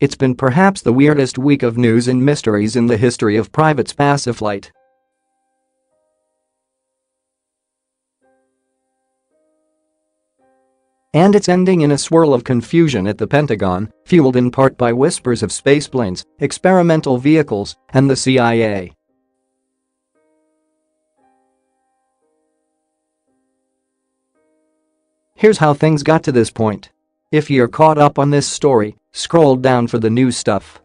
It's been perhaps the weirdest week of news and mysteries in the history of private spaceflight. And it's ending in a swirl of confusion at the Pentagon, fueled in part by whispers of spaceplanes, experimental vehicles, and the CIA. Here's how things got to this point. If you're caught up on this story, scroll down for the new stuff.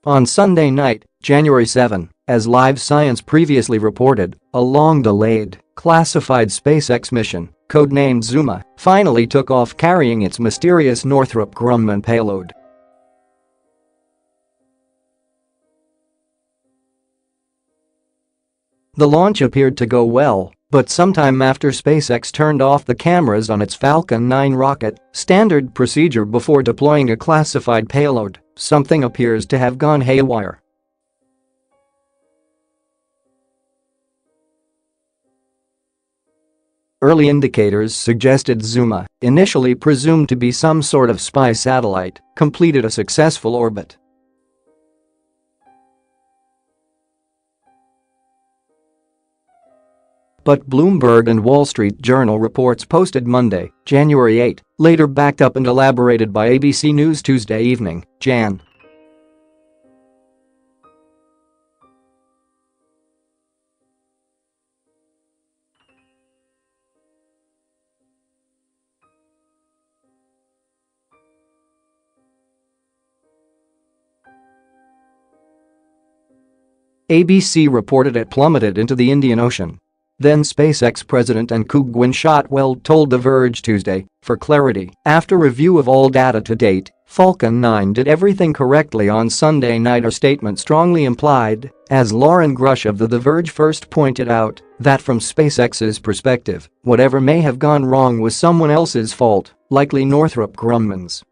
On Sunday night, January 7, as Live Science previously reported, a long-delayed, classified SpaceX mission, codenamed Zuma, finally took off carrying its mysterious Northrop Grumman payload. The launch appeared to go well, but sometime after SpaceX turned off the cameras on its Falcon 9 rocket, standard procedure before deploying a classified payload, something appears to have gone haywire. Early indicators suggested Zuma, initially presumed to be some sort of spy satellite, completed a successful orbit. But Bloomberg and Wall Street Journal reports posted Monday, January 8, later backed up and elaborated by ABC News Tuesday evening, Jan. ABC reported it plummeted into the Indian Ocean. Then SpaceX president and Gwynne Shotwell told The Verge Tuesday, for clarity, after review of all data to date, Falcon 9 did everything correctly on Sunday night. Our statement strongly implied, as Lauren Grush of The Verge first pointed out, that from SpaceX's perspective, whatever may have gone wrong was someone else's fault, likely Northrop Grumman's.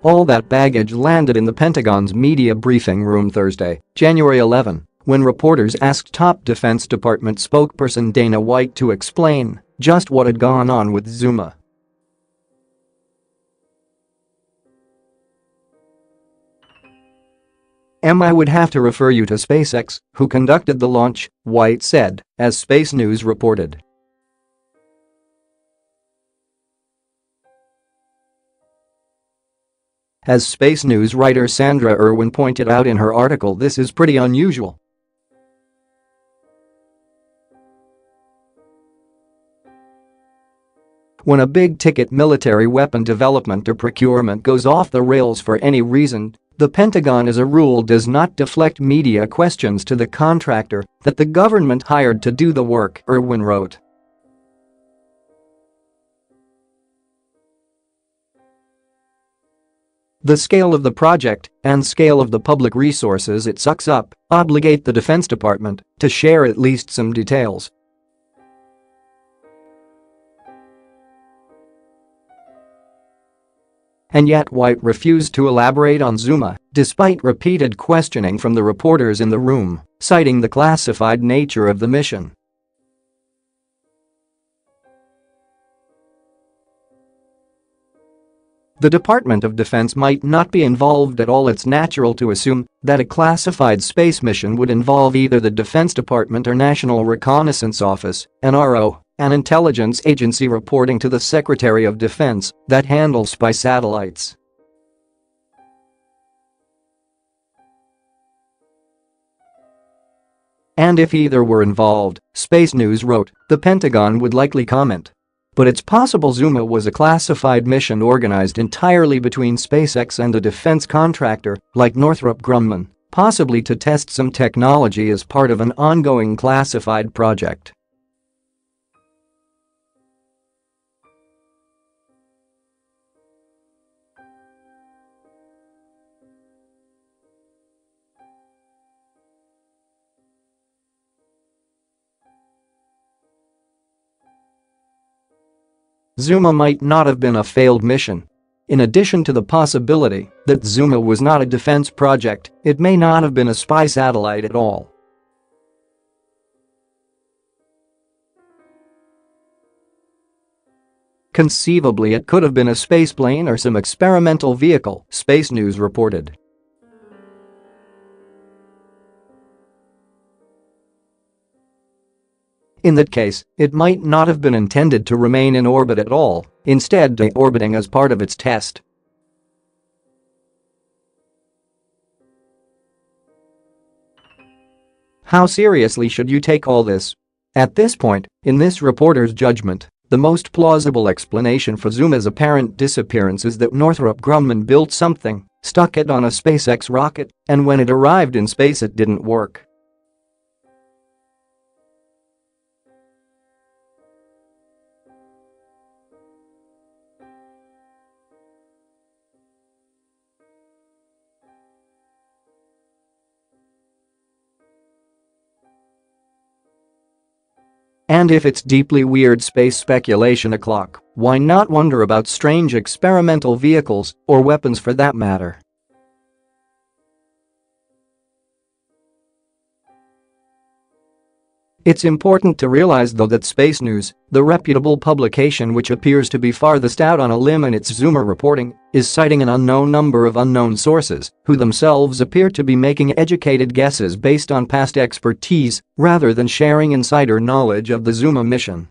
All that baggage landed in the Pentagon's media briefing room Thursday, January 11, when reporters asked top Defense Department spokesperson Dana White to explain just what had gone on with Zuma. I would have to refer you to SpaceX, who conducted the launch, White said, as Space News reported. As Space News writer Sandra Irwin pointed out in her article, this is pretty unusual. When a big-ticket military weapon development or procurement goes off the rails for any reason, the Pentagon as a rule does not deflect media questions to the contractor that the government hired to do the work, Irwin wrote. The scale of the project and scale of the public resources it sucks up obligate the Defense Department to share at least some details. And yet White refused to elaborate on Zuma, despite repeated questioning from the reporters in the room, citing the classified nature of the mission. The Department of Defense might not be involved at all. It's natural to assume that a classified space mission would involve either the Defense Department or National Reconnaissance Office, NRO, an intelligence agency reporting to the Secretary of Defense that handles spy satellites. And if either were involved, Space News wrote, the Pentagon would likely comment. But it's possible Zuma was a classified mission organized entirely between SpaceX and a defense contractor like Northrop Grumman, possibly to test some technology as part of an ongoing classified project. Zuma might not have been a failed mission. In addition to the possibility that Zuma was not a defense project, it may not have been a spy satellite at all. Conceivably it could have been a spaceplane or some experimental vehicle, Space News reported. In that case, it might not have been intended to remain in orbit at all, instead deorbiting as part of its test. How seriously should you take all this? At this point, in this reporter's judgment, the most plausible explanation for Zuma's apparent disappearance is that Northrop Grumman built something, stuck it on a SpaceX rocket, and when it arrived in space it didn't work. And if it's deeply weird space speculation o'clock, why not wonder about strange experimental vehicles, or weapons for that matter? It's important to realize though that Space News, the reputable publication which appears to be farthest out on a limb in its Zuma reporting, is citing an unknown number of unknown sources who themselves appear to be making educated guesses based on past expertise rather than sharing insider knowledge of the Zuma mission.